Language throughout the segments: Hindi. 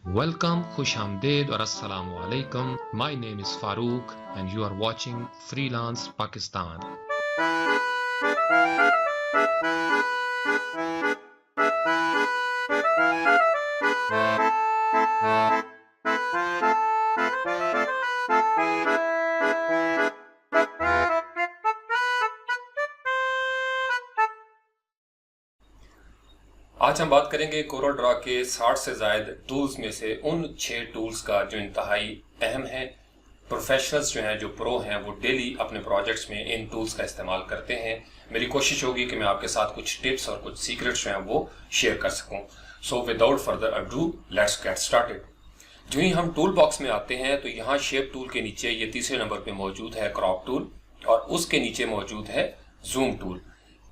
Welcome, Khush Amdeed or Assalamu Alaikum. My name is Farooq and you are watching Freelance Pakistan. आज हम बात करेंगे कोरल ड्रॉ के 60 से ज़ायद टूल्स में से उन 6 टूल्स का जो इंतहाई अहम है। प्रोफेशनल्स जो हैं, जो प्रो हैं, वो डेली अपने प्रोजेक्ट्स में इन टूल्स का इस्तेमाल करते हैं। मेरी कोशिश होगी कि मैं आपके साथ कुछ टिप्स और कुछ सीक्रेट्स जो हैं वो शेयर कर सकूं। So without further ado let's get started. जो ही हम टूल बॉक्स में आते हैं तो यहाँ शेप टूल के नीचे ये तीसरे नंबर पे मौजूद है क्रॉप टूल और उसके नीचे मौजूद है जूम टूल।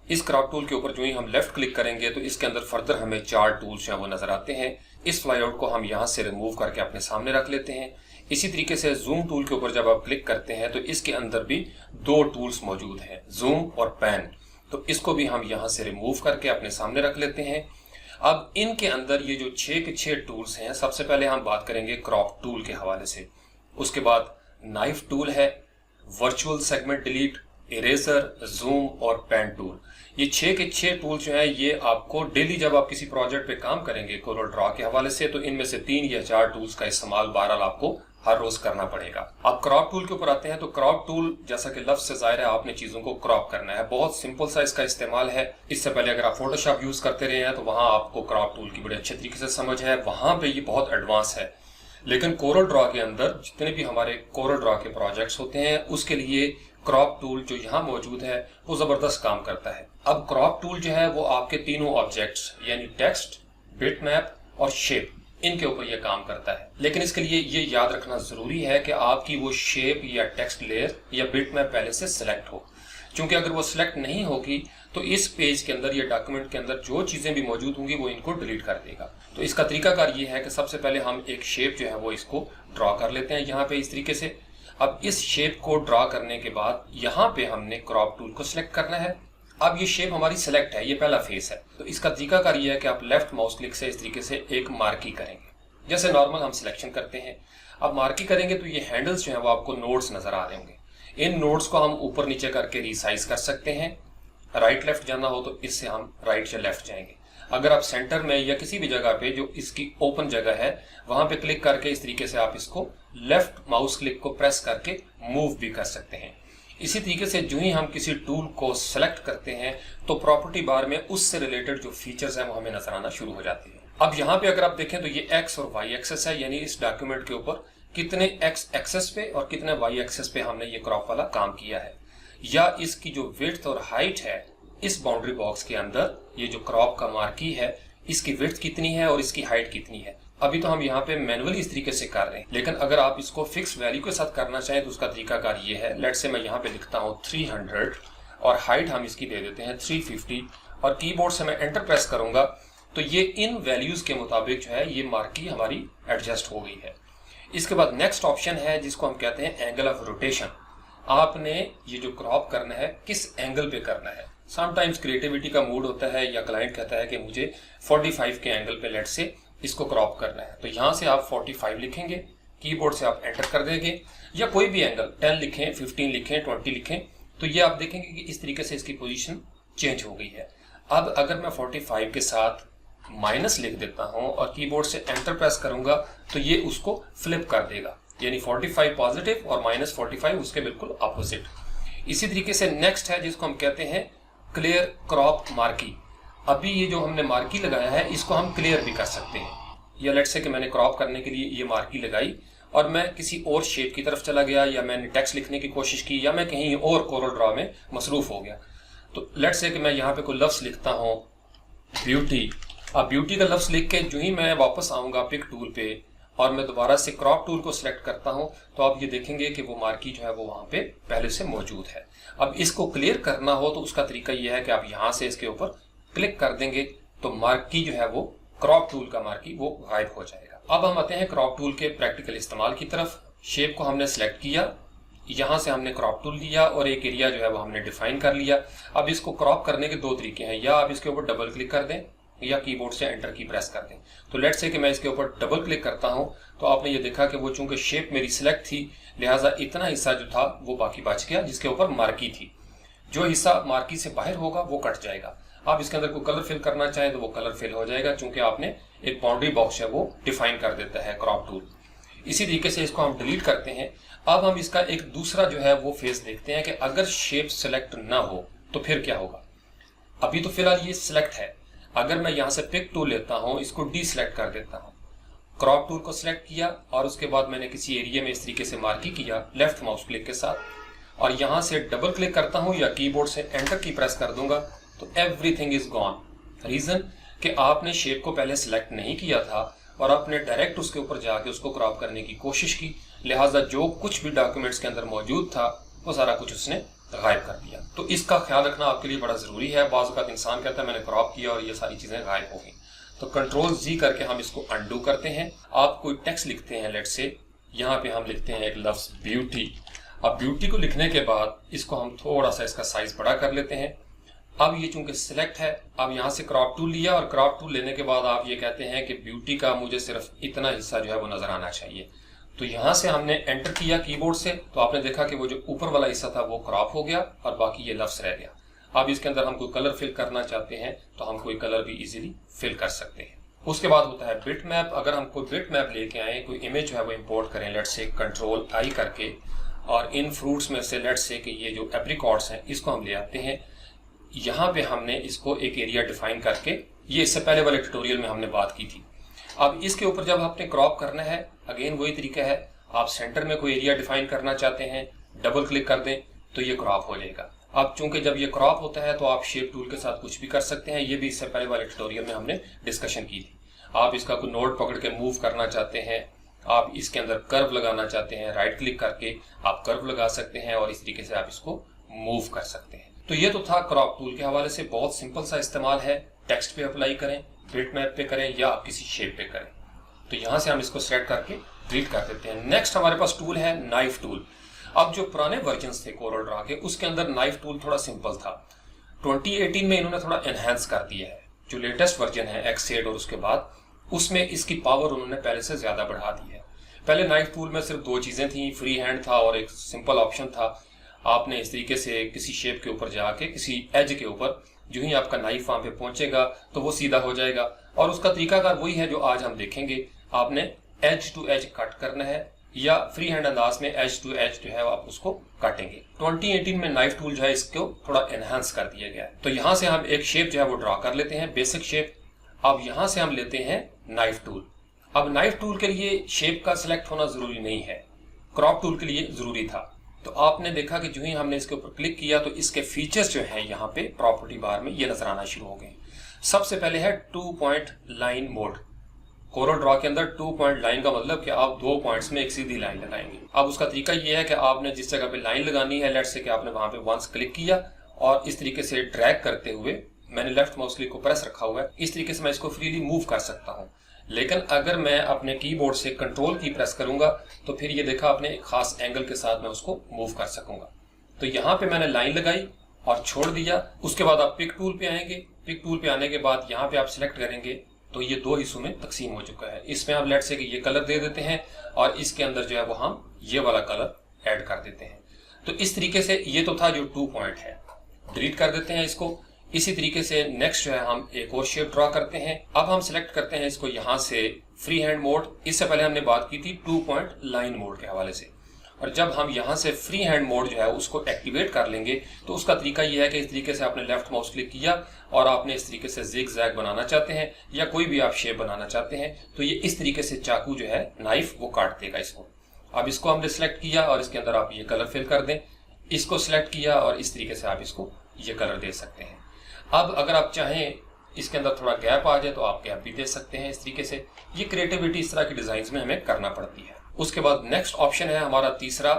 इस क्रॉप टूल के ऊपर जो ही हम लेफ्ट क्लिक करेंगे तो इसके अंदर फर्दर हमें 4 टूल्स जो है वो नजर आते हैं। इस फ्लाईआउट को हम यहाँ से रिमूव करके अपने सामने रख लेते हैं। इसी तरीके से जूम टूल के ऊपर जब आप क्लिक करते हैं तो इसके अंदर भी 2 टूल्स मौजूद हैं, जूम और पैन। तो इसको भी हम यहाँ से रिमूव करके अपने सामने रख लेते हैं। अब इनके अंदर ये जो 6 के 6 टूल्स हैं, सबसे पहले हम बात करेंगे क्रॉप टूल के हवाले से। उसके बाद नाइफ टूल है, virtual segment delete, eraser, zoom और पेन टूल। ये 6 के 6 टूल जो है ये आपको डेली जब आप किसी प्रोजेक्ट पे काम करेंगे कोरल ड्रॉ के हवाले से, तो इनमें से 3 या 4 टूल्स का इस्तेमाल बहरहाल आपको हर रोज करना पड़ेगा। अब क्रॉप टूल के ऊपर आते हैं तो क्रॉप टूल, जैसा कि लफ्ज से जाहिर है, आपने चीजों को क्रॉप करना है। बहुत सिंपल सा इसका इस्तेमाल है। इससे पहले अगर आप फोटोशॉप यूज करते रहे हैं तो वहां आपको क्रॉप टूल की बड़े अच्छे तरीके से समझ है, वहां पे ये बहुत एडवांस है। लेकिन कोरल ड्रॉ के अंदर जितने भी हमारे कोरल ड्रॉ के प्रोजेक्ट्स होते हैं उसके लिए क्रॉप टूल जो यहाँ मौजूद है वो जबरदस्त काम करता है। अब क्रॉप टूल जो है वो आपके तीनों ऑब्जेक्ट्स यानी टेक्स्ट, बिटमैप और शेप, इनके ऊपर यह काम करता है। लेकिन इसके लिए ये याद रखना जरूरी है कि आपकी वो शेप या टेक्स्ट लेयर या बिटमैप पहले से सिलेक्ट हो, क्योंकि अगर वो सिलेक्ट नहीं होगी तो इस पेज के अंदर या डॉक्यूमेंट के अंदर जो चीजें भी मौजूद होंगी वो इनको डिलीट कर देगा। तो इसका तरीकाकार ये है कि सबसे पहले हम एक शेप जो है वो इसको ड्रॉ कर लेते हैं यहाँ पे इस तरीके से। अब इस शेप को ड्रॉ करने के बाद यहाँ पे हमने क्रॉप टूल को सिलेक्ट करना है। अब ये शेप हमारी सिलेक्ट है, ये पहला फेस है। तो इसका तरीकाकार ये है कि आप लेफ्ट माउस क्लिक से इस तरीके से एक मार्की करेंगे, जैसे नॉर्मल हम सिलेक्शन करते हैं। अब मार्की करेंगे तो ये हैंडल्स जो है वो आपको नोड्स नजर आ रहे होंगे। इन नोड्स को हम ऊपर नीचे करके रिसाइज कर सकते हैं। राइट लेफ्ट जाना हो तो इससे हम राइट या लेफ्ट जाएंगे। अगर आप सेंटर में या किसी भी जगह पे जो इसकी ओपन जगह है वहां पे क्लिक करके इस तरीके से आप इसको लेफ्ट माउस क्लिक को प्रेस करके मूव भी कर सकते हैं। इसी तरीके से जो ही हम किसी टूल को सेलेक्ट करते हैं तो प्रॉपर्टी बार में उससे रिलेटेड जो फीचर्स हैं वो हमें नजर आना शुरू हो जाती है। अब यहाँ पे अगर आप देखें तो ये एक्स और वाई एक्सेस है, यानी इस डॉक्यूमेंट के ऊपर कितने एक्स एक्सेस पे और कितने वाई एक्सेस पे हमने ये क्रॉप वाला काम किया है, या इसकी जो विड्थ और हाइट है इस बाउंड्री बॉक्स के अंदर ये जो क्रॉप का मार्की है इसकी विड्थ कितनी है और इसकी हाइट कितनी है। अभी तो हम यहाँ पे मैनुअली इस तरीके से कर रहे हैं, लेकिन अगर आप इसको फिक्स वैल्यू के साथ करना चाहें तो उसका तरीकाकार ये है। लेट्स से मैं यहाँ पे लिखता हूँ 300 और हाइट हम इसकी दे देते हैं 350 और कीबोर्ड से मैं एंटर प्रेस करूंगा तो ये इन वैल्यूज के मुताबिक जो है ये मार्की हमारी एडजस्ट हो गई है। इसके बाद नेक्स्ट ऑप्शन है जिसको हम कहते हैं एंगल ऑफ रोटेशन। आपने ये जो क्रॉप करना है किस एंगल पे करना है। समटाइम्स क्रिएटिविटी का मूड होता है या क्लाइंट कहता है कि मुझे 45 के एंगल पे लेट से इसको क्रॉप करना है, तो यहाँ से आप 45 लिखेंगे, कीबोर्ड से आप एंटर कर देंगे, या कोई भी एंगल 10 लिखें, 15 लिखें, 20 लिखें, तो ये आप देखेंगे कि इस तरीके से इसकी पोजीशन चेंज हो गई है। अब अगर मैं 45 के साथ माइनस लिख देता हूं और कीबोर्ड से एंटर प्रेस करूंगा तो ये उसको फ्लिप कर देगा, यानी 45 पॉजिटिव और -45 उसके बिल्कुल अपोजिट। इसी तरीके से नेक्स्ट है जिसको हम कहते हैं क्लियर क्रॉप मार्की। अभी ये जो हमने मार्की लगाया है इसको हम क्लियर भी कर सकते हैं, या लेट्स से कि मैंने क्रॉप करने के लिए ये मार्की लगाई और मैं किसी और शेप की तरफ चला गया, या मैंने टेक्स्ट लिखने की कोशिश की, या मैं कहीं और कोरल ड्रॉ में मसरूफ हो गया। तो लेट्स से कि मैं यहाँ पे कोई लफ्ज लिखता हूँ ब्यूटी। अब ब्यूटी का लफ्ज लिख के जो ही मैं वापस आऊंगा पिक टूल पे और मैं दोबारा से क्रॉप टूल को सिलेक्ट करता हूं तो आप ये देखेंगे कि वो मार्की जो है वो वहां पे पहले से मौजूद है। अब इसको क्लियर करना हो तो उसका तरीका यह है कि आप यहां से इसके ऊपर क्लिक कर देंगे तो मार्की जो है वो क्रॉप टूल का मार्की वो गायब हो जाएगा। अब हम आते हैं क्रॉप टूल के प्रैक्टिकल इस्तेमाल की तरफ। शेप को हमने सिलेक्ट किया, यहां से हमने क्रॉप टूल लिया और एक एरिया जो है वो हमने डिफाइन कर लिया। अब इसको क्रॉप करने के 2 तरीके हैं, या आप इसके ऊपर डबल क्लिक कर दें या कीबोर्ड से एंटर की प्रेस कर दें। तो लेट्स से कि मैं इसके ऊपर डबल क्लिक करता हूं, तो आपने ये देखा कि वो चूंकि शेप मेरी सिलेक्ट थी, लिहाजा इतना हिस्सा जो था वो बाकी बच गया जिसके ऊपर मार्की थी। जो हिस्सा मार्की से बाहर होगा वो कट जाएगा। आप इसके अंदर कोई कलर फिल करना चाहें तो वो कलर फिल हो जाएगा, चूंकि आपने एक बाउंड्री बॉक्स है वो डिफाइन कर देता है क्रॉप टूल। इसी तरीके से इसको हम डिलीट करते हैं। अब हम इसका एक दूसरा जो है वो फेस देखते हैं कि अगर शेप सिलेक्ट ना हो तो फिर क्या होगा। अभी तो फिलहाल ये सिलेक्ट है, अगर मैं यहां से पिक टूल लेता हूं, इसको डी सिलेक्ट कर देता हूं, क्रॉप टूल को सिलेक्ट किया और उसके बाद मैंने किसी एरिया में इस तरीके से मार्की किया लेफ्ट माउस क्लिक के साथ, और यहां से डबल क्लिक करता हूं या कीबोर्ड से एंटर की प्रेस कर दूंगा, तो एवरीथिंग इज गॉन। रीजन कि आपने शेप को पहले सिलेक्ट नहीं किया था और आपने डायरेक्ट उसके ऊपर जाके उसको क्रॉप करने की कोशिश की, लिहाजा जो कुछ भी डॉक्यूमेंट्स के अंदर मौजूद था वो सारा कुछ उसने गायब कर दिया। तो इसका ख्याल रखना आपके लिए बड़ा जरूरी है। बाज़ औक़ात इंसान कहता है मैंने क्रॉप किया और ये सारी चीजें गायब हो गई, तो कंट्रोल जी करके हम इसको अनडू करते हैं। आप कोई टेक्स्ट लिखते हैं, लेट्स से यहाँ पे हम लिखते हैं एक लफ्ज ब्यूटी। अब ब्यूटी को लिखने के बाद इसको हम थोड़ा सा इसका साइज बड़ा कर लेते हैं। अब ये चूंकि सिलेक्ट है, अब यहाँ से क्रॉप टूल लिया और क्रॉप टूल लेने के बाद आप ये कहते हैं कि ब्यूटी का मुझे सिर्फ इतना हिस्सा जो है वो नजर आना चाहिए। तो यहाँ से हमने एंटर किया कीबोर्ड से, तो आपने देखा कि वो जो ऊपर वाला हिस्सा था वो क्रॉप हो गया और बाकी ये लफ्ज रह गया। अब इसके अंदर हम कोई कलर फिल करना चाहते हैं तो हम कोई कलर भी इजीली फिल कर सकते हैं। उसके बाद होता है बिट मैप। अगर हम कोई बिट मैप लेके आए, कोई इमेज जो है वो इम्पोर्ट करें, लेट्स से कंट्रोल आई करके, और इन फ्रूट्स में से लेट्स से कि ये जो एप्रिकॉट्स हैं इसको हम ले आते हैं। यहाँ पे हमने इसको एक एरिया डिफाइन करके, ये इससे पहले वाले ट्यूटोरियल में हमने बात की थी। अब इसके ऊपर जब आपने क्रॉप करना है, अगेन वही तरीका है, आप सेंटर में कोई एरिया डिफाइन करना चाहते हैं, डबल क्लिक कर दें तो ये क्रॉप हो जाएगा। अब चूंकि जब ये क्रॉप होता है तो आप शेप टूल के साथ कुछ भी कर सकते हैं, ये भी इससे पहले वाले ट्यूटोरियल में हमने डिस्कशन की थी। आप इसका कोई नोड पकड़ के मूव करना चाहते हैं, आप इसके अंदर कर्व लगाना चाहते हैं, राइट क्लिक करके आप कर्व लगा सकते हैं और इस तरीके से आप इसको मूव कर सकते हैं। तो ये तो था क्रॉप टूल के हवाले से, बहुत सिंपल सा इस्तेमाल है। टेक्स्ट पे अप्लाई करें, बिट मैप पे करें या आप किसी शेप पे करें। तो यहां से हम इसको सेलेक्ट करके डिलीट कर देते हैं। नेक्स्ट हमारे पास टूल है नाइफ टूल। अब जो पुराने वर्जन्स थे कोरल ड्रा के, उसके अंदर नाइफ टूल थोड़ा सिंपल था। 2018 में इन्होंने थोड़ा एनहेंस कर दिया है। जो लेटेस्ट वर्जन है X8 और उसके बाद, उसमें इसकी पावर उन्होंने पहले से ज्यादा बढ़ा दी है। पहले नाइफ टूल में सिर्फ दो चीजें थी, फ्री हैंड था और एक सिंपल ऑप्शन था। आपने इस तरीके से किसी शेप के ऊपर जाके, किसी एज के ऊपर, जो ही आपका नाइफ वहां पे पहुंचेगा तो वो सीधा हो जाएगा। और उसका तरीकाकार वही है जो आज हम देखेंगे। आपने एज टू एज कट करना है या फ्री हैंड अंदाज में एज टू एज जो है आप उसको काटेंगे। 2018 में नाइफ टूल जो है इसको थोड़ा एनहांस कर दिया गया है। तो यहां से हम एक शेप जो है वो ड्रॉ कर लेते हैं, बेसिक शेप। अब यहां से हम लेते हैं नाइफ टूल। अब नाइफ टूल के लिए शेप का सिलेक्ट होना जरूरी नहीं है, क्रॉप टूल के लिए जरूरी था। तो आपने देखा कि जो ही हमने इसके ऊपर क्लिक किया तो इसके फीचर्स जो है यहाँ पे प्रॉपर्टी बार में ये नजर आना शुरू हो गए। सबसे पहले है 2 point line mode. Corel Draw के अंदर 2 पॉइंट लाइन का मतलब कि आप 2 पॉइंट्स में एक सीधी लाइन लगाएंगे। अब उसका तरीका ये है कि आपने जिस जगह पे लाइन लगानी है, लेट्स से कि आपने वहां पे वंस क्लिक किया और इस तरीके से ड्रैग करते हुए, मैंने लेफ्ट माउस क्लिक को प्रेस रखा हुआ है, इस तरीके से मैं इसको फ्रीली मूव कर सकता हूँ। लेकिन अगर मैं अपने कीबोर्ड से कंट्रोल की प्रेस करूंगा तो फिर ये देखा आपने एक खास एंगल के साथ मैं उसको मूव कर सकूंगा। तो यहाँ पे मैंने लाइन लगाई और छोड़ दिया। उसके बाद आप पिक टूल पे आएंगे। पिक टूल पे आने के बाद यहाँ पे आप सिलेक्ट करेंगे तो ये 2 हिस्सों में तकसीम हो चुका है। इसमें आप लेट्स से कि ये कलर दे देते हैं और इसके अंदर जो है वो हम ये वाला कलर ऐड कर देते हैं। तो इस तरीके से ये तो था जो 2 पॉइंट है, डिलीट कर देते हैं इसको। इसी तरीके से नेक्स्ट जो है हम एक और शेप ड्रॉ करते हैं। अब हम सिलेक्ट करते हैं इसको यहाँ से फ्री हैंड मोड। इससे पहले हमने बात की थी 2 पॉइंट लाइन मोड के हवाले से। और जब हम यहाँ से फ्री हैंड मोड जो है उसको एक्टिवेट कर लेंगे तो उसका तरीका यह है कि इस तरीके से आपने लेफ्ट माउस क्लिक किया और आपने इस तरीके से जिग जैग बनाना चाहते हैं या कोई भी आप शेप बनाना चाहते हैं तो ये इस तरीके से चाकू जो है नाइफ वो काट देगा इसको। अब इसको हमने सिलेक्ट किया और इसके अंदर आप ये कलर फिल कर दें। इसको सिलेक्ट किया और इस तरीके से आप इसको ये कलर दे सकते हैं। अब अगर आप चाहें इसके अंदर थोड़ा गैप आ जाए तो आप गैप भी दे सकते हैं इस तरीके से। ये क्रिएटिविटी इस तरह की डिजाइन में हमें करना पड़ती है। उसके बाद नेक्स्ट ऑप्शन है हमारा तीसरा,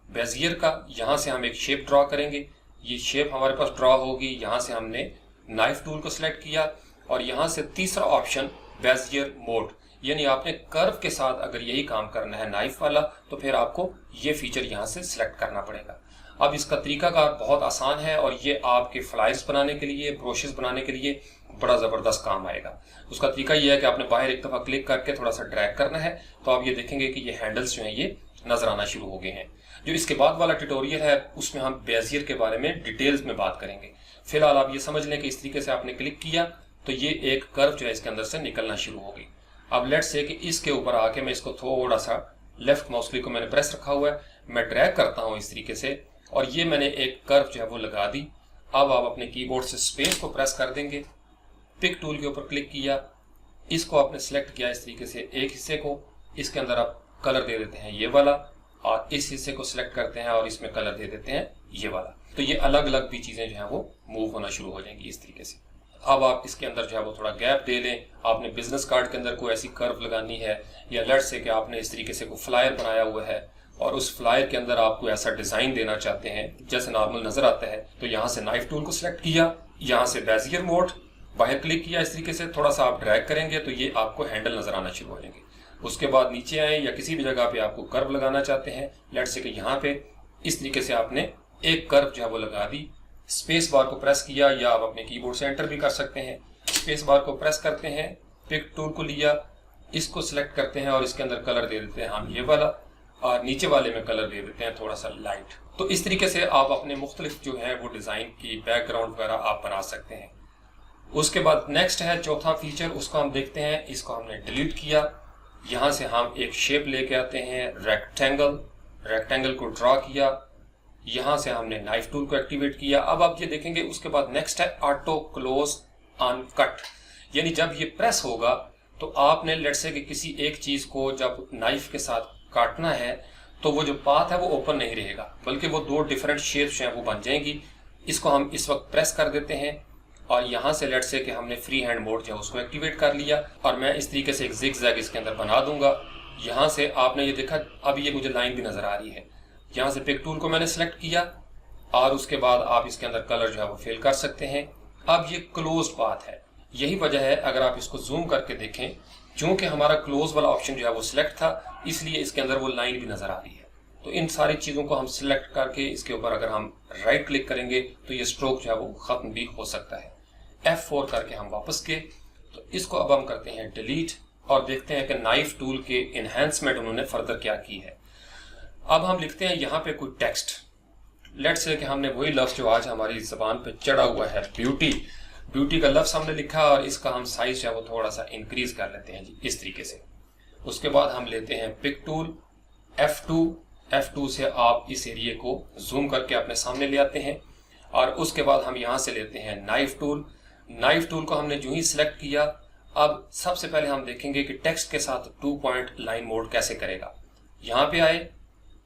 बेजियर का। यहाँ से हम एक शेप ड्रॉ करेंगे। ये शेप हमारे पास ड्रॉ होगी। यहाँ से हमने नाइफ टूल को सिलेक्ट किया और यहाँ से तीसरा ऑप्शन बेजियर मोड, यानी आपने कर्व के साथ अगर यही काम करना है नाइफ वाला तो फिर आपको ये फीचर यहाँ से सिलेक्ट करना पड़ेगा। अब इसका तरीकाकार बहुत आसान है और ये आपके फ्लायर्स बनाने के लिए, ब्रोशर्स बनाने के लिए बड़ा ज़बरदस्त काम आएगा। उसका तरीका ये है कि आपने बाहर एक दफ़ा क्लिक करके थोड़ा सा ड्रैग करना है, तो आप ये देखेंगे कि ये हैंडल्स जो हैं ये नज़र आना शुरू हो गए हैं। जो इसके बाद वाला ट्यूटोरियल है उसमें हम बेजियर के बारे में डिटेल्स में बात करेंगे। फिलहाल आप ये समझ लें कि इस तरीके से आपने क्लिक किया तो ये एक कर्व जो है इसके अंदर से निकलना शुरू हो गई। अब लेट्स से कि इसके ऊपर आके मैं इसको थोड़ा सा लेफ्ट माउस क्लिक को मैंने प्रेस रखा हुआ है, मैं ड्रैग करता हूँ इस तरीके से और ये मैंने एक कर्व जो है वो लगा दी। अब आप अपने कीबोर्ड से स्पेस को प्रेस कर देंगे, पिक टूल के ऊपर क्लिक किया, इसको आपने सेलेक्ट किया इस तरीके से एक हिस्से को, इसके अंदर आप कलर दे देते हैं ये वाला और इस हिस्से को सिलेक्ट करते हैं और इसमें कलर दे देते हैं ये वाला। तो ये अलग अलग भी चीज़ें जो हैं वो मूव होना शुरू हो जाएंगी इस तरीके से। अब आप इसके अंदर जो है वो थोड़ा गैप दे लें। आपने बिजनेस कार्ड के अंदर कोई ऐसी कर्व लगानी है या लेट्स से कि आपने इस तरीके से कोई फ्लायर बनाया हुआ है और उस फ्लायर के अंदर आपको ऐसा डिज़ाइन देना चाहते हैं जैसे नॉर्मल नज़र आता है, तो यहाँ से नाइफ टूल को सिलेक्ट किया, यहाँ से बेजियर मोड बाहर क्लिक किया, इस तरीके से थोड़ा सा आप ड्रैग करेंगे तो ये आपको हैंडल नज़र आना शुरू हो जाएंगे। उसके बाद नीचे आए या किसी भी जगह पे आपको कर्व लगाना चाहते हैं, लेट्स से कि यहाँ पे इस तरीके से आपने एक कर्व जो है वो लगा दी, स्पेस बार को प्रेस किया या आप अपने कीबोर्ड से एंटर भी कर सकते हैं। स्पेस बार को प्रेस करते हैं, पिक टूल को लिया, इसको सिलेक्ट करते हैं और इसके अंदर कलर दे देते हैं हम ये वाला और नीचे वाले में कलर दे देते हैं थोड़ा सा लाइट। तो इस तरीके से आप अपने मुख्तलिफ जो है वो डिज़ाइन की बैकग्राउंड वगैरह आप बना सकते हैं। उसके बाद नेक्स्ट है चौथा फीचर, उसको हम देखते हैं। इसको हमने डिलीट किया, यहाँ से हम एक शेप लेके आते हैं रेक्टेंगल को ड्रॉ किया, यहाँ से हमने नाइफ टूल को एक्टिवेट किया। अब आप ये देखेंगे उसके बाद नेक्स्ट है ऑटो क्लोज ऑन कट, यानी जब ये प्रेस होगा तो आपने लेट्स से कि किसी एक चीज़ को जब नाइफ के साथ काटना है तो वो जो पाथ है वो ओपन नहीं रहेगा बल्कि वो दो डिफरेंट शेप्स हैं वो बन जाएंगी। इसको हम इस वक्त प्रेस कर देते हैं और यहाँ से लेट्स से कि हमने फ्री हैंड मोड जो है उसको एक्टिवेट कर लिया और मैं इस तरीके से एक जिग जैग इसके अंदर बना दूंगा। यहाँ से आपने ये देखा अब ये मुझे लाइन भी नज़र आ रही है। यहाँ से पिक टूल को मैंने सेलेक्ट किया और उसके बाद आप इसके अंदर कलर जो है वो फिल कर सकते हैं। अब ये क्लोज पाथ है, यही वजह है अगर आप इसको जूम करके देखें, चूंकि हमारा क्लोज वाला ऑप्शन जो है वो सिलेक्ट था इसलिए इसके अंदर वो लाइन भी नज़र आ रही है। तो इन सारी चीज़ों को हम सिलेक्ट करके इसके ऊपर अगर हम राइट क्लिक करेंगे तो ये स्ट्रोक जो है वो ख़त्म भी हो सकता है। F4 करके हम वापस गए तो इसको अब हम करते हैं डिलीट और देखते हैं कि नाइफ टूल के इन्हेंसमेंट उन्होंने फर्दर क्या की है। अब हम लिखते हैं यहाँ पे कोई टेक्स्ट, लेट्स से कि हमने वही लफ्ज़ जो आज हमारी ज़बान पे चढ़ा हुआ है ब्यूटी का लफ्ज़ हमने लिखा और इसका हम साइज जो है वो थोड़ा सा इंक्रीज कर लेते हैं जी इस तरीके से। उसके बाद हम लेते हैं पिक टूल F2 से आप इस एरिए को जूम करके अपने सामने ले आते हैं और उसके बाद हम यहाँ से लेते हैं नाइफ टूल को हमने जो ही सिलेक्ट किया। अब सबसे पहले हम देखेंगे कि टेक्स्ट के साथ 2 पॉइंट लाइन मोड कैसे करेगा। यहाँ पे आए,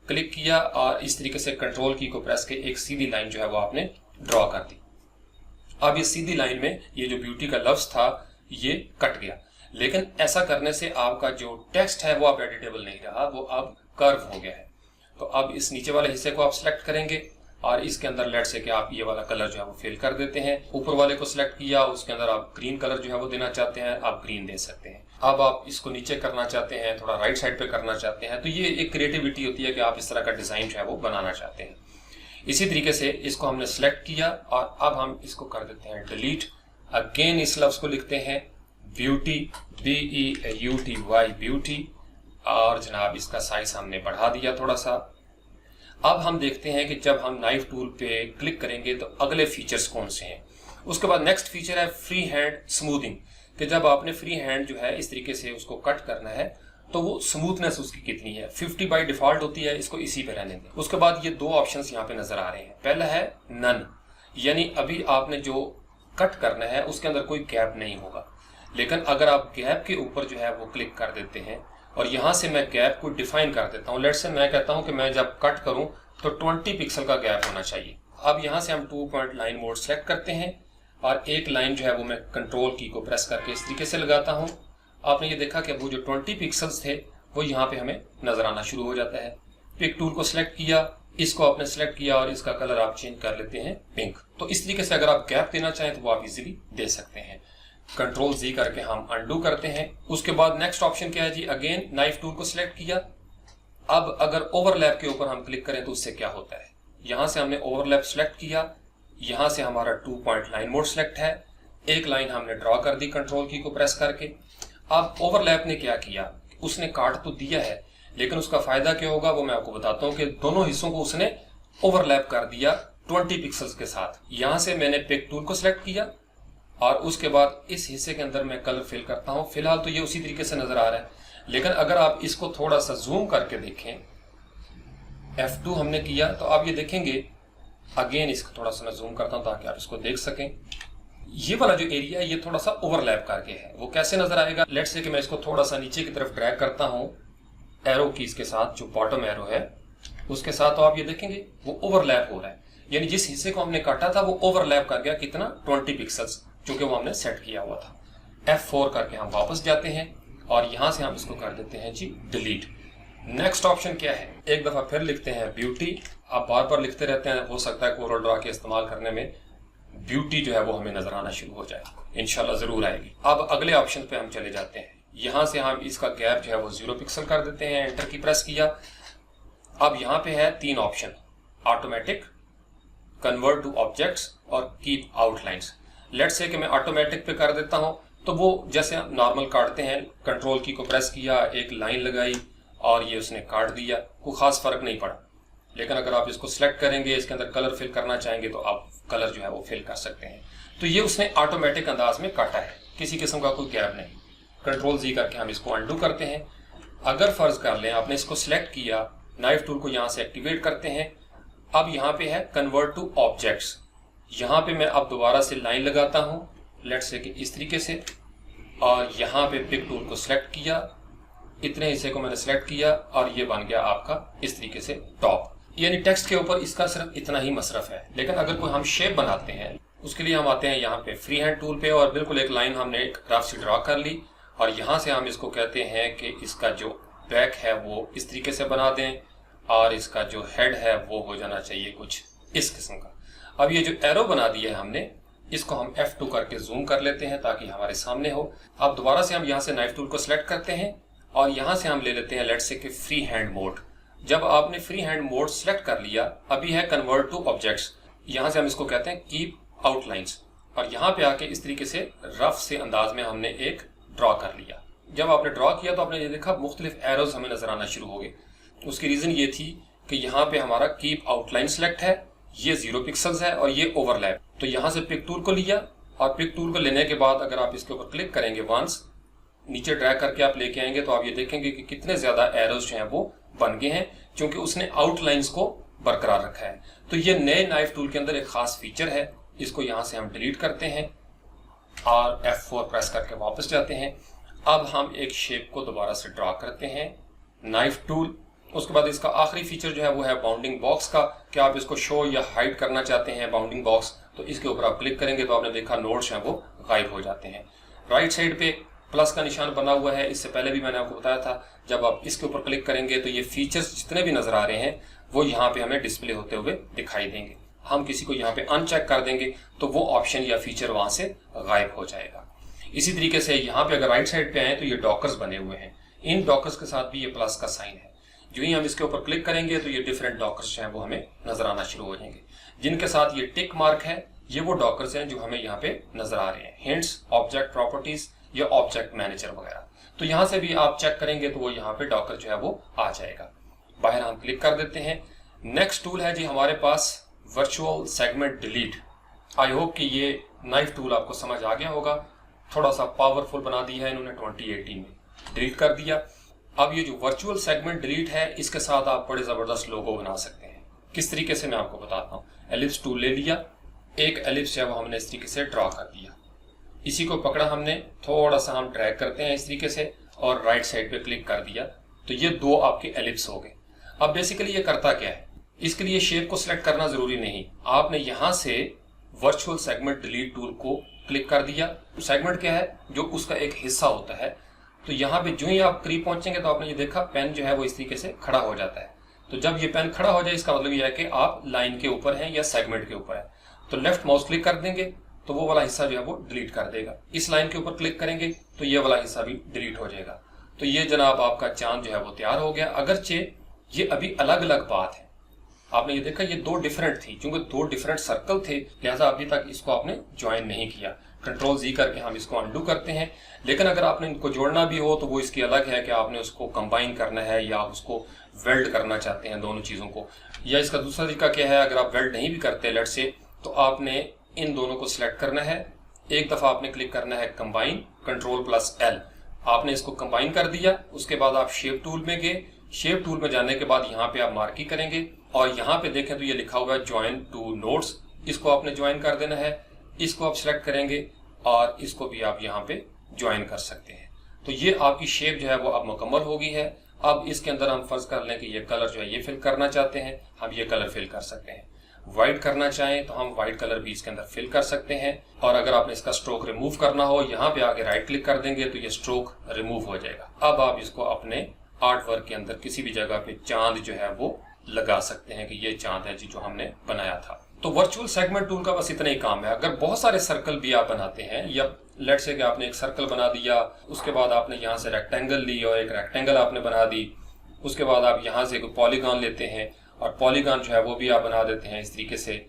क्लिक किया और इस तरीके से कंट्रोल की को प्रेस के एक सीधी लाइन जो है वो आपने ड्रॉ कर दी। अब ये सीधी लाइन में ये जो ब्यूटी का लफ्ज़ था ये कट गया, लेकिन ऐसा करने से आपका जो टेक्स्ट है वो अब एडिटेबल नहीं रहा, वो अब कर्व हो गया है। तो अब इस नीचे वाले हिस्से को आप सिलेक्ट करेंगे और इसके अंदर लेट्स से कि आप ये वाला कलर जो है वो फिल कर देते हैं। ऊपर वाले को सिलेक्ट किया, उसके अंदर आप ग्रीन कलर जो है वो देना चाहते हैं, आप ग्रीन दे सकते हैं। अब आप इसको नीचे करना चाहते हैं, थोड़ा राइट साइड पे करना चाहते हैं, तो ये एक क्रिएटिविटी होती है कि आप इस तरह का डिज़ाइन जो है वो बनाना चाहते हैं। इसी तरीके से इसको हमने सेलेक्ट किया और अब हम इसको कर देते हैं डिलीट। अगेन इस लफ्ज़ को लिखते हैं ब्यूटी, BEAUTY ब्यूटी, और जनाब इसका साइज हमने बढ़ा दिया थोड़ा सा। अब हम देखते हैं कि जब हम नाइफ टूल पे क्लिक करेंगे तो अगले फीचर्स कौन से हैं। उसके बाद नेक्स्ट फीचर है फ्री हैंड स्मूथिंग, कि जब आपने फ्री हैंड जो है इस तरीके से उसको कट करना है तो वो स्मूथनेस उसकी कितनी है। 50 बाई डिफॉल्ट होती है, इसको इसी पे रहने दें। उसके बाद ये दो ऑप्शंस यहाँ पे नजर आ रहे हैं। पहला है नन, यानी अभी आपने जो कट करना है उसके अंदर कोई गैप नहीं होगा, लेकिन अगर आप गैप के ऊपर जो है वो क्लिक कर देते हैं और यहाँ से मैं गैप को डिफाइन कर देता हूँ। लेट्स से मैं कहता हूँ कि मैं जब कट करूँ तो 20 पिक्सल का गैप होना चाहिए। अब यहाँ से हम 2 पॉइंट लाइन मोड सेलेक्ट करते हैं और एक लाइन जो है वो मैं कंट्रोल की को प्रेस करके इस तरीके से लगाता हूँ। आपने ये देखा कि वो जो 20 पिक्सल्स थे वो यहाँ पे हमें नजर आना शुरू हो जाता है। पिक टूल को सिलेक्ट किया, इसको आपने सेलेक्ट किया और इसका कलर आप चेंज कर लेते हैं पिंक। तो इस तरीके से अगर आप गैप देना चाहें तो वो आप इजीली दे सकते हैं। कंट्रोल Z करके हम अनडू करते हैं। उसके बाद नेक्स्ट ऑप्शन क्या है जी, अगेन नाइफ टूल को सिलेक्ट किया। अब अगर ओवरलैप के ऊपर हम क्लिक करें तो उससे क्या होता है, यहाँ से हमने ओवरलैप सेलेक्ट किया, यहाँ से हमारा 2 पॉइंट लाइन मोड सेलेक्ट है, एक लाइन हमने ड्रॉ कर दी कंट्रोल की को प्रेस करके। अब ओवरलैप ने क्या किया, उसने काट तो दिया है, लेकिन उसका फायदा क्या होगा वो मैं आपको बताता हूँ कि दोनों हिस्सों को उसने ओवरलैप कर दिया 20 पिक्सल्स के साथ। यहां से मैंने पिक टूल को सिलेक्ट किया और उसके बाद इस हिस्से के अंदर मैं कलर फिल करता हूं। फिलहाल तो ये उसी तरीके से नजर आ रहा है, लेकिन अगर आप इसको थोड़ा सा जूम करके देखें, F2 हमने किया तो आप ये देखेंगे, अगेन इसको थोड़ा सा मैं जूम करता हूं ताकि आप इसको देख सकें। ये वाला जो एरिया है ये थोड़ा सा ओवरलैप करके है। वो कैसे नजर आएगा, लेट्स से कि मैं इसको थोड़ा सा नीचे की तरफ ड्रैग करता हूं एरो कीज के साथ, जो बॉटम एरो है उसके साथ, तो आप ये देखेंगे वो ओवरलैप हो रहा है। यानी जिस हिस्से को हमने काटा था वो ओवरलैप कर गया कितना, 20 पिक्सल्स, जो कि वो हमने सेट किया हुआ था। F4 करके हम वापस जाते हैं और यहां से हम इसको कर देते हैं जी डिलीट। नेक्स्ट ऑप्शन क्या है, एक दफा फिर लिखते हैं ब्यूटी। आप बार बार लिखते रहते हैं, हो सकता है कोरल ड्रॉ के इस्तेमाल करने में ब्यूटी जो है वो हमें नजर आना शुरू हो जाए, इंशाल्लाह जरूर आएगी। अब अगले ऑप्शन पे हम चले जाते हैं। यहां से हम इसका गैप जो है वो 0 पिक्सल कर देते हैं, एंटर की प्रेस किया। अब यहाँ पे है 3 option, automatic, convert two objects और कीप आउटलाइंस। लेट्स से कि मैं ऑटोमेटिक पे कर देता हूं, तो वो जैसे नॉर्मल काटते हैं, कंट्रोल की को प्रेस किया, एक लाइन लगाई और ये उसने काट दिया, कोई खास फर्क नहीं पड़ा। लेकिन अगर आप इसको सिलेक्ट करेंगे, इसके अंदर कलर फिल करना चाहेंगे तो आप कलर जो है वो फिल कर सकते हैं। तो ये उसने ऑटोमेटिक अंदाज में काटा है, किसी किस्म का कोई गैप नहीं। कंट्रोल जी करके हम इसको अंडू करते हैं। अगर फर्ज कर लें आपने इसको सिलेक्ट किया, नाइफ टूल को यहां से एक्टिवेट करते हैं। अब यहाँ पे है कन्वर्ट टू ऑब्जेक्ट्स, यहाँ पे मैं अब दोबारा से लाइन लगाता हूं, लेट्स से कि इस तरीके से, और यहाँ पे पिक टूल को सिलेक्ट किया, इतने हिस्से को मैंने सिलेक्ट किया और ये बन गया आपका इस तरीके से टॉप। यानी टेक्स्ट के ऊपर इसका सिर्फ इतना ही मसरफ है। लेकिन अगर कोई हम शेप बनाते हैं, उसके लिए हम आते हैं यहाँ पे फ्री हैंड टूल पे और बिल्कुल एक लाइन हमने एक रफ सी ड्रॉ कर ली और यहाँ से हम इसको कहते हैं कि इसका जो बैक है वो इस तरीके से बना दें और इसका जो हेड है वो हो जाना चाहिए कुछ इस किस्म का। अब ये जो एरो बना दिया है हमने, इसको हम F2 करके जूम कर लेते हैं ताकि हमारे सामने हो। अब दोबारा से हम यहाँ से नाइफ टूल को सिलेक्ट करते हैं और यहाँ से हम ले लेते हैं लेट्स से कि फ्री हैंड मोड। जब आपने फ्री हैंड मोड सिलेक्ट कर लिया, अभी है कन्वर्ट टू ऑब्जेक्ट्स, यहाँ से हम इसको कहते हैं कीप आउटलाइंस, और यहाँ पे आके इस तरीके से रफ से अंदाज में हमने एक ड्रॉ कर लिया। जब आपने ड्रॉ किया तो आपने ये देखा मुख्तलिफ एरोज हमें नजर आना शुरू हो गए। उसकी रीजन ये थी कि यहाँ पे हमारा कीप आउटलाइन सेलेक्ट है, ये 0 पिक्सल्स है और ये ओवरलैप। तो यहाँ से पिक टूल को लिया और पिक टूल को लेने के बाद अगर आप इसके ऊपर क्लिक करेंगे, वंस नीचे ड्रैग करके आप लेके आएंगे तो आप ये देखेंगे कि कितने ज्यादा एरोज जो हैं वो बन गए हैं, क्योंकि उसने आउटलाइंस को बरकरार रखा है। तो ये नए नाइफ टूल के अंदर एक खास फीचर है। इसको यहाँ से हम डिलीट करते हैं और F4 प्रेस करके वापस जाते हैं। अब हम एक शेप को दोबारा से ड्रॉ करते हैं, नाइफ टूल। उसके बाद इसका आखिरी फीचर जो है वो है बाउंडिंग बॉक्स का, कि आप इसको शो या हाइड करना चाहते हैं बाउंडिंग बॉक्स, तो इसके ऊपर आप क्लिक करेंगे तो आपने देखा नोड्स हैं वो गायब हो जाते हैं। राइट साइड पे प्लस का निशान बना हुआ है, इससे पहले भी मैंने आपको बताया था। जब आप इसके ऊपर क्लिक करेंगे तो ये फीचर्स जितने भी नजर आ रहे हैं वो यहाँ पे हमें डिस्प्ले होते हुए दिखाई देंगे। हम किसी को यहाँ पे अनचेक कर देंगे तो वो ऑप्शन या फीचर वहां से गायब हो जाएगा। इसी तरीके से यहाँ पे अगर राइट साइड पे आए तो ये डॉकर्स बने हुए हैं, इन डॉकर्स के साथ भी ये प्लस का साइन है। जो ही हम इसके ऊपर क्लिक करेंगे तो ये डिफरेंट डॉकर्स हैं वो हमें नजर आना शुरू हो जाएंगे। जिनके साथ ये टिक मार्क है, ये वो डॉकर्स हैं जो हमें यहाँ पे नजर आ रहे हैं, हिंट्स, ऑब्जेक्ट प्रॉपर्टीज या ऑब्जेक्ट मैनेजर वगैरह। तो यहाँ से भी आप चेक करेंगे तो वो यहाँ पे डॉकर जो है वो आ जाएगा। बाहर हम क्लिक कर देते हैं। नेक्स्ट टूल है जी हमारे पास virtual segment delete. I hope कि ये नाइफ टूल आपको समझ आ गया होगा। थोड़ा सा पावरफुल बना दिया है इन्होंने 2018 में, डिलीट कर दिया। अब ये जो वर्चुअल सेगमेंट डिलीट है, इसके साथ आप बड़े जबरदस्त लोगो बना सकते हैं। किस तरीके से मैं आपको बताता हूँ। एलिप्स टूल ले लिया, एक एलिप्स है वो हमने इस तरीके से ड्रॉ कर दिया। इसी को पकड़ा हमने, थोड़ा सा हम ड्रैग करते हैं इस तरीके से और राइट साइड पे क्लिक कर दिया, तो ये 2 आपके एलिप्स हो गए। अब बेसिकली ये करता क्या है, इसके लिए शेप को सिलेक्ट करना जरूरी नहीं, आपने यहां से वर्चुअल सेगमेंट डिलीट टूल को क्लिक कर दिया। सेगमेंट क्या है, जो उसका एक हिस्सा होता है। तो यहाँ पे जो ही आप करीब पहुंचेंगे तो आपने ये देखा पेन जो है वो इस तरीके से खड़ा हो जाता है। तो जब ये पेन खड़ा हो जाए इसका मतलब ये है कि आप लाइन के ऊपर हैं या सेगमेंट के ऊपर है। तो लेफ्ट माउस क्लिक कर देंगे तो वो वाला हिस्सा जो है वो डिलीट कर देगा। इस लाइन के ऊपर क्लिक करेंगे तो ये वाला हिस्सा भी डिलीट हो जाएगा। तो ये जनाब आपका चांद जो है वो तैयार हो गया। अगरचे ये अभी अलग अलग बात है, आपने ये देखा ये दो डिफरेंट थी, क्योंकि दो डिफरेंट सर्कल थे, लिहाजा अभी तक इसको आपने ज्वाइन नहीं किया। कंट्रोल जी करके हम इसको अंडू करते हैं। लेकिन अगर आपने इनको जोड़ना भी हो तो वो इसकी अलग है कि आपने उसको कंबाइन करना है या उसको वेल्ड करना चाहते हैं दोनों चीज़ों को। या इसका दूसरा तरीका क्या है, अगर आप वेल्ड नहीं भी करते लेट से, तो आपने इन दोनों को सिलेक्ट करना है, एक दफ़ा आपने क्लिक करना है कंबाइन, कंट्रोल प्लस एल, आपने इसको कंबाइन कर दिया। उसके बाद आप शेप टूल में गए, शेप टूल में जाने के बाद यहाँ पे आप मार्की करेंगे और यहाँ पे देखें तो ये लिखा हुआ है ज्वाइन टू नोड्स, इसको आपने ज्वाइन कर देना है। इसको आप सिलेक्ट करेंगे और इसको भी आप यहाँ पे ज्वाइन कर सकते हैं। तो ये आपकी शेप जो है वो अब मुकम्मल हो गई है। अब इसके अंदर हम फर्ज कर लें कि ये कलर जो है ये फिल करना चाहते हैं, हम ये कलर फिल कर सकते हैं। वाइट करना चाहें तो हम वाइट कलर भी इसके अंदर फिल कर सकते हैं। और अगर आपने इसका स्ट्रोक रिमूव करना हो, यहाँ पे आगे राइट क्लिक कर देंगे तो ये स्ट्रोक रिमूव हो जाएगा। अब आप इसको अपने आर्ट वर्क के अंदर किसी भी जगह पे चांद जो है वो लगा सकते हैं कि ये चांद है जी जो हमने बनाया था। तो वर्चुअल सेगमेंट टूल का बस इतना ही काम है। अगर बहुत सारे सर्कल भी आप बनाते हैं, या लेट्स से कि आपने एक सर्कल बना दिया, उसके बाद आपने यहाँ से रेक्टेंगल ली और एक रेक्टेंगल आपने बना दी, उसके बाद आप यहाँ से एक पॉलीगॉन लेते हैं और पॉलीगॉन जो है वो भी आप बना देते हैं इस तरीके से,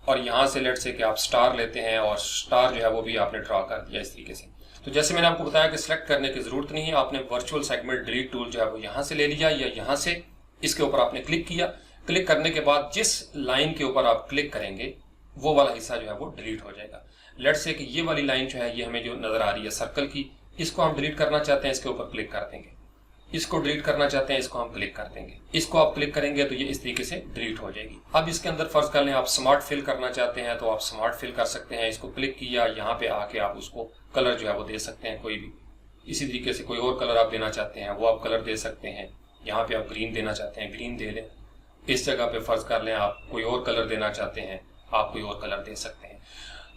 और यहाँ से लेट्स से कि आप स्टार लेते हैं और स्टार जो है वो भी आपने ड्रॉ कर दिया इस तरीके से। तो जैसे मैंने आपको बताया कि सिलेक्ट करने की जरूरत नहीं है, आपने वर्चुअल सेगमेंट डिलीट टूल जो है वो यहाँ से ले लिया या यहाँ से इसके ऊपर आपने क्लिक किया। क्लिक करने के बाद जिस लाइन के ऊपर आप क्लिक करेंगे वो वाला हिस्सा जो है वो डिलीट हो जाएगा। लेट्स से कि ये वाली लाइन जो है ये हमें जो नजर आ रही है सर्कल की, इसको हम डिलीट करना चाहते हैं, इसके ऊपर क्लिक कर देंगे। इसको डिलीट करना चाहते हैं, इसको हम क्लिक कर देंगे। इसको आप क्लिक करेंगे तो ये इस तरीके से डिलीट हो जाएगी। अब इसके अंदर फर्ज कर लें आप स्मार्ट फिल करना चाहते हैं तो आप स्मार्ट फिल कर सकते हैं। इसको क्लिक किया, यहाँ पे आके आप उसको कलर जो है वो दे सकते हैं कोई भी। इसी तरीके से कोई और कलर आप देना चाहते हैं वो आप कलर दे सकते हैं। यहाँ पे आप ग्रीन देना चाहते हैं ग्रीन दे लें। इस जगह पे फर्ज कर लें आप कोई और कलर देना चाहते हैं, आप कोई और कलर दे सकते हैं।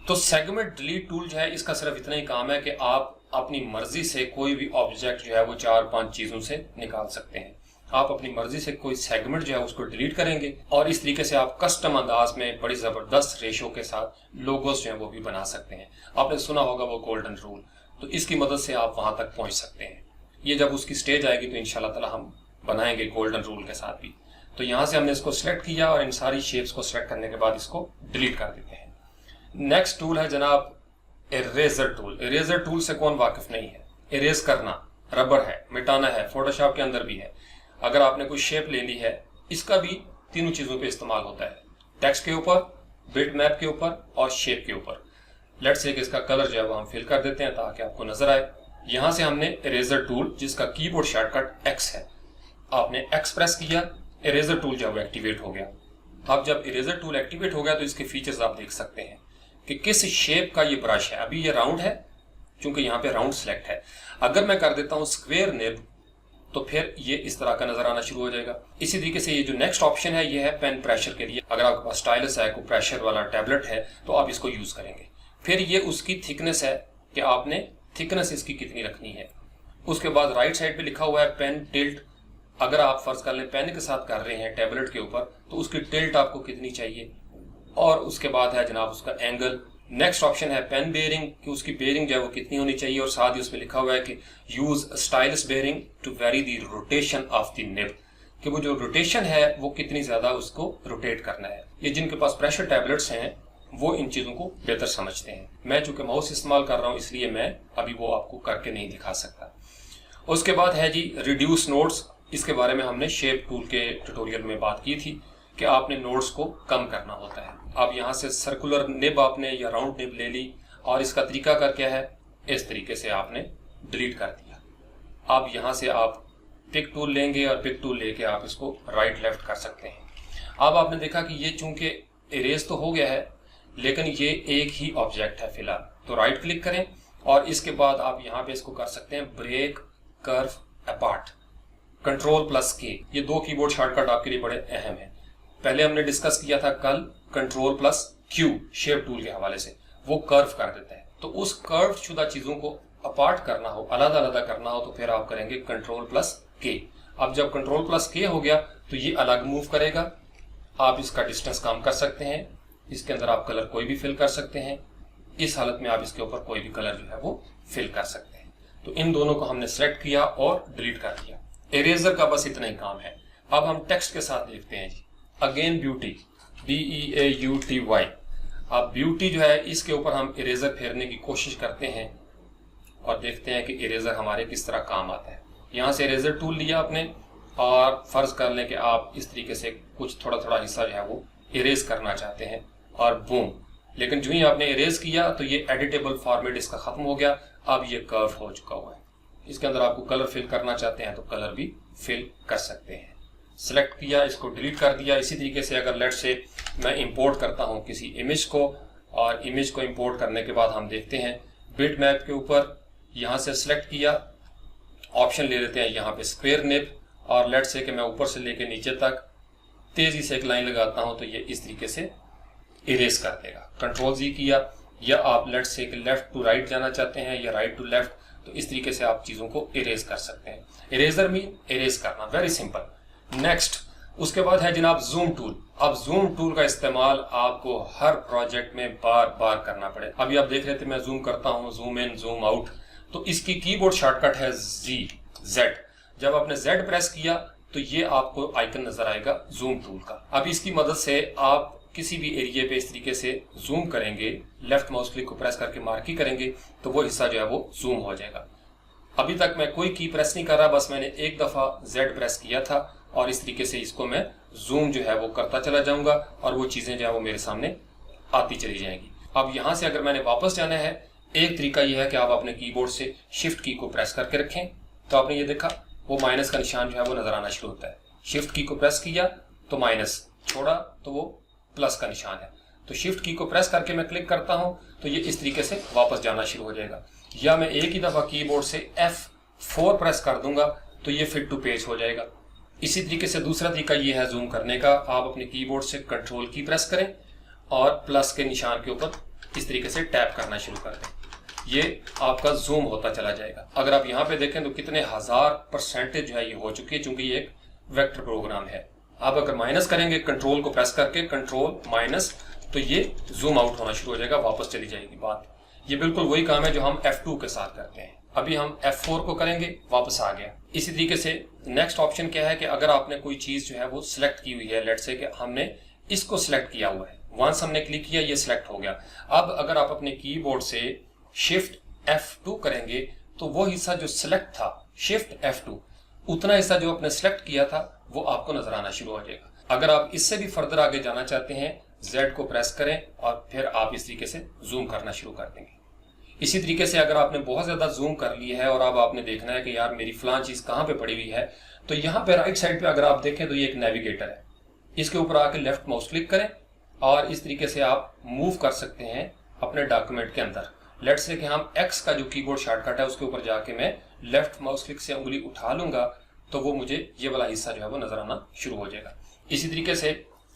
तो सेगमेंट डिलीट टूल जो है इसका सिर्फ इतना ही काम है कि आप अपनी मर्जी से कोई भी ऑब्जेक्ट जो है वो 4-5 चीजों से निकाल सकते हैं। आप अपनी मर्जी से कोई सेगमेंट जो है उसको डिलीट करेंगे और इस तरीके से आप कस्टम अंदाज में बड़ी जबरदस्त रेशो के साथ लोगोस जो है वो भी बना सकते हैं। आपने सुना होगा वो गोल्डन रूल, तो इसकी मदद से आप वहां तक पहुंच सकते हैं। ये जब उसकी स्टेज आएगी तो इंशाल्लाह ताला हम बनाएंगे गोल्डन रूल के साथ भी। तो यहाँ से हमने इसको सिलेक्ट किया और इन सारी शेप्स को सिलेक्ट करने के बाद इसको डिलीट कर देते हैं। नेक्स्ट टूल है जनाब इरेजर टूल। इरेजर टूल से कौन वाकिफ नहीं है? इरेज करना, रबर है, मिटाना है, फोटोशॉप के अंदर भी है। अगर आपने कोई शेप ले ली है, इसका भी तीनों चीजों पे इस्तेमाल होता है, टेक्स्ट के ऊपर, बिट मैप के ऊपर और शेप के ऊपर। लेट्स से कि इसका कलर जो है वो हम फिल कर देते हैं ताकि आपको नजर आए। यहां से हमने इरेजर टूल, जिसका कीबोर्ड शॉर्टकट एक्स है, आपने एक्स प्रेस किया, इरेजर टूल जो है वो एक्टिवेट हो गया। अब जब इरेजर टूल एक्टिवेट हो गया तो इसके फीचर्स आप देख सकते हैं कि किस शेप का ये ब्रश है। अभी ये राउंड है, क्योंकि यहाँ पे राउंड सेलेक्ट है। अगर मैं कर देता हूँ स्क्वायर निब तो फिर ये इस तरह का नजर आना शुरू हो जाएगा। इसी तरीके से ये जो नेक्स्ट ऑप्शन है ये है पेन प्रेशर के लिए। अगर आपके पास स्टाइलस है, कोई प्रेशर वाला टैबलेट है तो आप इसको यूज करेंगे। फिर ये उसकी थिकनेस है कि आपने थिकनेस इसकी कितनी रखनी है। उसके बाद राइट साइड पे लिखा हुआ है पेन टिल्ट। अगर आप फर्ज कर लें पेन के साथ कर रहे हैं टैबलेट के ऊपर तो उसकी टिल्ट आपको कितनी चाहिए। और उसके बाद है जनाब उसका एंगल। नेक्स्ट ऑप्शन है पेन बेयरिंग कि उसकी बेयरिंग जो है वो कितनी होनी चाहिए। और साथ ही उसमें लिखा हुआ है कि use stylus bearing to vary the rotation of the nib, कि वो जो रोटेशन है वो कितनी ज्यादा उसको रोटेट करना है। ये जिनके पास प्रेशर टैबलेट्स हैं वो इन चीजों को बेहतर समझते हैं। मैं चूंकि माउस इस्तेमाल कर रहा हूं इसलिए मैं अभी वो आपको करके नहीं दिखा सकता। उसके बाद है जी रिड्यूस नोड्स। इसके बारे में हमने शेप टूल के ट्यूटोरियल में बात की थी कि आपने नोड्स को कम करना होता है। अब यहाँ से सर्कुलर निब आपने या राउंड निब ले ली और इसका तरीका कर क्या है, इस तरीके से आपने डिलीट कर दिया। अब यहाँ से आप पिक टूल लेंगे और पिक टूल लेके आप इसको राइट लेफ्ट कर सकते हैं। अब आपने देखा कि ये चूंकि इरेज तो हो गया है लेकिन ये एक ही ऑब्जेक्ट है फिलहाल, तो राइट क्लिक करें और इसके बाद आप यहाँ पे इसको कर सकते हैं break curve apart, control plus K. ये दो कीबोर्ड शॉर्टकट आपके लिए बड़े अहम है। पहले हमने डिस्कस किया था कल control plus Q shape tool के हवाले से, वो कर्व कर देता है। तो उस कर्व शुदा चीजों को अपार्ट करना हो, अलग अलग करना हो तो फिर आप करेंगे कंट्रोल प्लस के। अब जब कंट्रोल प्लस के हो गया तो ये अलग मूव करेगा। आप इसका डिस्टेंस कम कर सकते हैं। इसके अंदर आप कलर कोई भी फिल कर सकते हैं। इस हालत में आप इसके ऊपर कोई भी कलर जो है वो फिल कर सकते हैं। तो इन दोनों को हमने सेलेक्ट किया और डिलीट कर दिया। इरेजर का बस इतना ही काम है। अब हम टेक्स्ट के साथ देखते हैं जी। Again beauty, BEAUTY। अब ब्यूटी जो है इसके ऊपर हम इरेजर फेरने की कोशिश करते हैं और देखते हैं कि इरेजर हमारे किस तरह काम आता है। यहाँ से इरेजर टूल लिया आपने और फर्ज कर लें कि आप इस तरीके से कुछ थोड़ा थोड़ा हिस्सा जो है वो इरेज करना चाहते हैं और बूम, लेकिन जो ही आपने इरेज किया तो ये एडिटेबल फॉर्मेट इसका खत्म हो गया। अब ये कर्व हो चुका हुआ है। इसके अंदर आपको कलर फिल करना चाहते हैं तो कलर भी फिल कर सकते हैं। सिलेक्ट किया, इसको डिलीट कर दिया। इसी तरीके से अगर लेट से मैं इंपोर्ट करता हूं किसी इमेज को, और इमेज को इंपोर्ट करने के बाद हम देखते हैं बिट मैप के ऊपर यहां से सिलेक्ट किया, ऑप्शन ले लेते हैं यहाँ पे स्क्वायर निप, और लेट से कि मैं ऊपर से लेके नीचे तक तेजी से एक लाइन लगाता हूं तो ये इस तरीके से इरेज कर देगा। कंट्रोल जी किया, या आप लेट से कि लेफ्ट टू राइट जाना चाहते हैं या राइट टू लेफ्ट, तो इस तरीके से आप चीजों को इरेज कर सकते हैं। इरेजर मीन इरेज करना, वेरी सिंपल। नेक्स्ट उसके बाद है जनाब जूम टूल। अब जूम टूल का इस्तेमाल आपको हर प्रोजेक्ट में बार बार करना पड़े। अभी आप देख रहे थे मैं जूम करता हूं, जूम इन जूम आउट, तो इसकी कीबोर्ड शॉर्टकट है Z। जब आपने Z प्रेस किया तो ये आपको आइकन नजर आएगा जूम टूल का। अब इसकी मदद से आप किसी भी एरिया पे इस तरीके से जूम करेंगे, लेफ्ट माउस क्लिक को प्रेस करके मार्की करेंगे तो वो हिस्सा जो है वो जूम हो जाएगा। अभी तक मैं कोई की प्रेस नहीं कर रहा, बस मैंने एक दफा Z प्रेस किया था और इस तरीके से इसको मैं जूम जो है वो करता चला जाऊंगा और वो चीजें जो है वो मेरे सामने आती चली जाएंगी। अब यहां से अगर मैंने वापस जाना है, एक तरीका यह है कि आप अपने कीबोर्ड से शिफ्ट की को प्रेस करके रखें, तो आपने ये देखा वो माइनस का निशान जो है वो नजर आना शुरू होता है। शिफ्ट की को प्रेस किया तो माइनस, छोड़ा तो वो प्लस का निशान है। तो शिफ्ट की को प्रेस करके मैं क्लिक करता हूं तो ये इस तरीके से वापस जाना शुरू हो जाएगा। या मैं एक ही दफा कीबोर्ड से F4 प्रेस कर दूंगा तो ये फिट टू पेज हो जाएगा। इसी तरीके से दूसरा तरीका ये है जूम करने का, आप अपने कीबोर्ड से कंट्रोल की प्रेस करें और प्लस के निशान के ऊपर इस तरीके से टैप करना शुरू कर दें, ये आपका जूम होता चला जाएगा। अगर आप यहाँ पे देखें तो कितने 1000% जो है ये हो चुकी है, चूंकि ये एक वेक्टर प्रोग्राम है। आप अगर माइनस करेंगे कंट्रोल को प्रेस करके, कंट्रोल माइनस, तो ये जूम आउट होना शुरू हो जाएगा, वापस चली जाएगी बात। ये बिल्कुल वही काम है जो हम F2 के साथ करते हैं। अभी हम F4 को करेंगे, वापस आ गया। इसी तरीके से नेक्स्ट ऑप्शन क्या है कि अगर आपने कोई चीज जो है वो सिलेक्ट की हुई है, लेट्स से कि हमने इसको सिलेक्ट किया हुआ है, वंस हमने क्लिक किया ये सिलेक्ट हो गया। अब अगर आप अपने कीबोर्ड से शिफ्ट F2 करेंगे तो वो हिस्सा जो सिलेक्ट था, शिफ्ट F2, उतना हिस्सा जो आपने सिलेक्ट किया था वो आपको नजर आना शुरू हो जाएगा। अगर आप इससे भी फर्दर आगे जाना चाहते हैं, Z को प्रेस करें और फिर आप इस तरीके से जूम करना शुरू कर देंगे। इसी तरीके से अगर आपने बहुत ज्यादा जूम कर लिया है और अब आपने देखना है कि यार मेरी फलां चीज कहाँ पे पड़ी हुई है, तो यहाँ पे राइट साइड पे अगर आप देखें तो ये एक नेविगेटर है, इसके ऊपर आके लेफ्ट माउस क्लिक करें और इस तरीके से आप मूव कर सकते हैं अपने डॉक्यूमेंट के अंदर। लेट्स से कि हम X का जो कीबोर्ड शॉर्टकट है उसके ऊपर जाके मैं लेफ्ट माउस क्लिक से उंगली उठा लूंगा तो वो मुझे ये वाला हिस्सा जो है वो नजर आना शुरू हो जाएगा। इसी तरीके से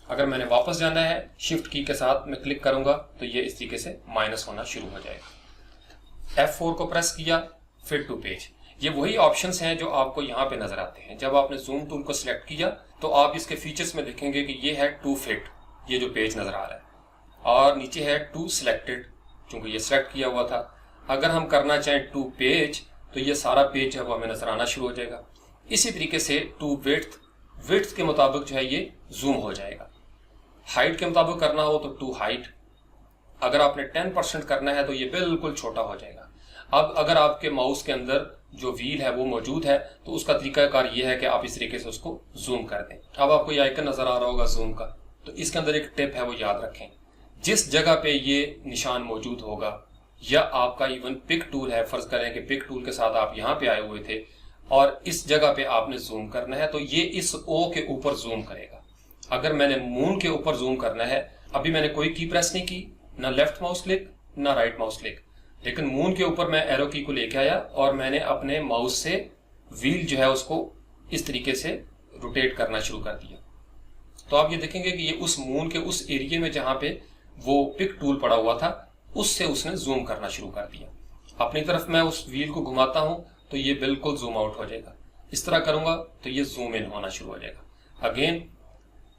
अगर मैंने वापस जाना है, शिफ्ट की के साथ मैं क्लिक करूंगा तो ये इस तरीके से माइनस होना शुरू हो जाएगा। F4 को प्रेस किया, फिट टू पेज। ये वही ऑप्शंस हैं जो आपको यहाँ पे नजर आते हैं। जब आपने जूम टूल को सिलेक्ट किया तो आप इसके फीचर्स में देखेंगे कि ये है टू फिट, ये जो पेज नजर आ रहा है, और नीचे है टू सिलेक्टेड, क्योंकि ये सिलेक्ट किया हुआ था। अगर हम करना चाहें टू पेज तो ये सारा पेज जो है वो हमें नजर आना शुरू हो जाएगा। इसी तरीके से टू विड्थ के मुताबिक जो है ये जूम हो जाएगा। हाइट के मुताबिक करना हो तो टू हाइट, अगर आपने 10% करना है तो ये बिल्कुल छोटा हो जाएगा। अब अगर आपके माउस के अंदर जो व्हील है वो मौजूद है तो उसका तरीकाकार ये है कि आप इस तरीके से उसको जूम कर दें। अब आपको ये आइकन नजर आ रहा होगा जूम का, तो इसके अंदर एक टिप है वो याद रखें, जिस जगह पे ये निशान मौजूद होगा, या आपका इवन पिक टूल है, फर्ज करें कि पिक टूल के साथ आप यहाँ पे आए हुए थे और इस जगह पे आपने जूम करना है, तो ये इस O के ऊपर जूम करेगा। अगर मैंने मून के ऊपर जूम करना है, अभी मैंने कोई की प्रेस नहीं की, ना लेफ्ट माउस क्लिक ना राइट माउस क्लिक, लेकिन मून के ऊपर मैं एरो की को लेके आया और मैंने अपने माउस से व्हील जो है उसको इस तरीके से रोटेट करना शुरू कर दिया। तो आप ये देखेंगे कि ये उस मून के उस एरिया में जहां पे वो पिक टूल पड़ा हुआ था उससे उसने जूम करना शुरू कर दिया। अपनी तरफ मैं उस व्हील को घुमाता हूं तो ये बिल्कुल जूम आउट हो जाएगा। इस तरह करूंगा तो ये जूम इन होना शुरू हो जाएगा। अगेन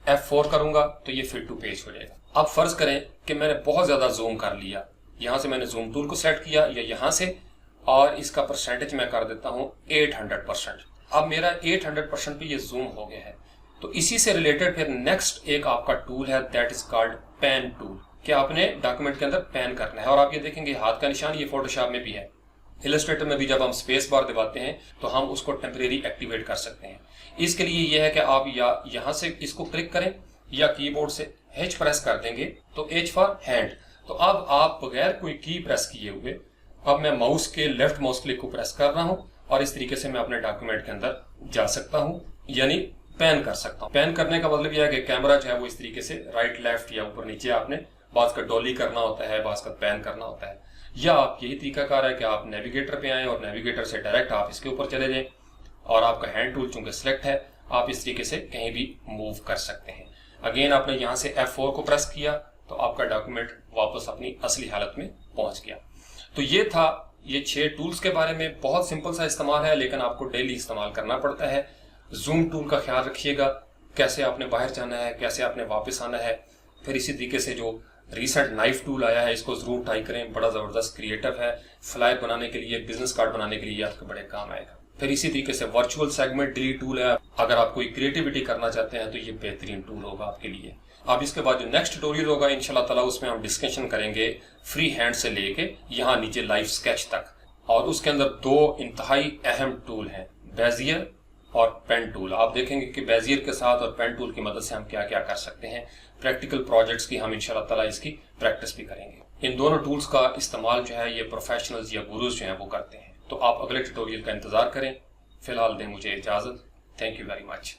F4 करूंगा तो ये फिट टू पेज हो जाएगा। अब फर्ज करें कि मैंने बहुत ज्यादा जूम कर लिया, यहां से मैंने जूम टूल को सेलेक्ट किया या यहां से, और इसका परसेंटेज मैं कर देता हूं 800%। अब मेरा 800% पे ये जूम हो गया है। तो इसी से रिलेटेड फिर नेक्स्ट एक आपका टूल है, that is called pen tool, कि आपने डॉक्यूमेंट के अंदर पेन करना है। और आप ये देखेंगे हाथ का निशान ये फोटोशॉप में भी है, इलस्ट्रेटर में भी जब हम स्पेस बार दबाते हैं तो हम उसको टेम्परेरी एक्टिवेट कर सकते हैं। इसके लिए यह है कि आप या यहां से इसको क्लिक करें या कीबोर्ड से H प्रेस कर देंगे तो H फॉर हैंड। तो अब आप बगैर कोई की प्रेस किए हुए अब मैं माउस के लेफ्ट माउस क्लिक को प्रेस कर रहा हूं और इस तरीके से मैं अपने डॉक्यूमेंट के अंदर जा सकता हूं, यानी पैन कर सकता हूं। पैन करने का मतलब यह है कि कैमरा जो है वो इस तरीके से राइट लेफ्ट या ऊपर नीचे आपने बाज का डॉली करना होता है, बाज का पैन करना होता है। या आप यही तरीकाकार है कि आप नेविगेटर पे आए और नेविगेटर से डायरेक्ट आप इसके ऊपर चले जाएं और आपका हैंड टूल चूंकि सिलेक्ट है आप इस तरीके से कहीं भी मूव कर सकते हैं। अगेन आपने यहां से F4 को प्रेस किया तो आपका डॉक्यूमेंट वापस अपनी असली हालत में पहुंच गया। तो ये था ये 6 टूल्स के बारे में। बहुत सिंपल सा इस्तेमाल है लेकिन आपको डेली इस्तेमाल करना पड़ता है। जूम टूल का ख्याल रखिएगा, कैसे आपने बाहर जाना है, कैसे आपने वापस आना है। फिर इसी तरीके से जो रिसेंट नाइफ टूल आया है इसको जरूर ट्राई करें, बड़ा जबरदस्त क्रिएटिव है, फ्लायर बनाने के लिए, बिजनेस कार्ड बनाने के लिए आपके बड़े काम आएगा। फिर इसी तरीके से वर्चुअल सेगमेंट डिलीट टूल है, अगर आप कोई क्रिएटिविटी करना चाहते हैं तो ये बेहतरीन टूल होगा आपके लिए। अब इसके बाद जो नेक्स्ट ट्यूटोरियल होगा इंशाल्लाह ताला उसमें हम डिस्कशन करेंगे फ्री हैंड से लेके यहाँ नीचे लाइव स्केच तक, और उसके अंदर 2 इंतहाई अहम टूल हैं, बेजियर और पेन टूल। आप देखेंगे कि बेजियर के साथ और पेन टूल की मदद से हम क्या क्या कर सकते हैं। प्रैक्टिकल प्रोजेक्ट्स की हम इंशाल्लाह ताला इसकी प्रैक्टिस भी करेंगे। इन दोनों टूल्स का इस्तेमाल जो है ये प्रोफेशनल्स या गुरुज जो हैं वो करते हैं। तो आप अगले ट्यूटोरियल का इंतजार करें। फिलहाल दें मुझे इजाजत। Thank you very much.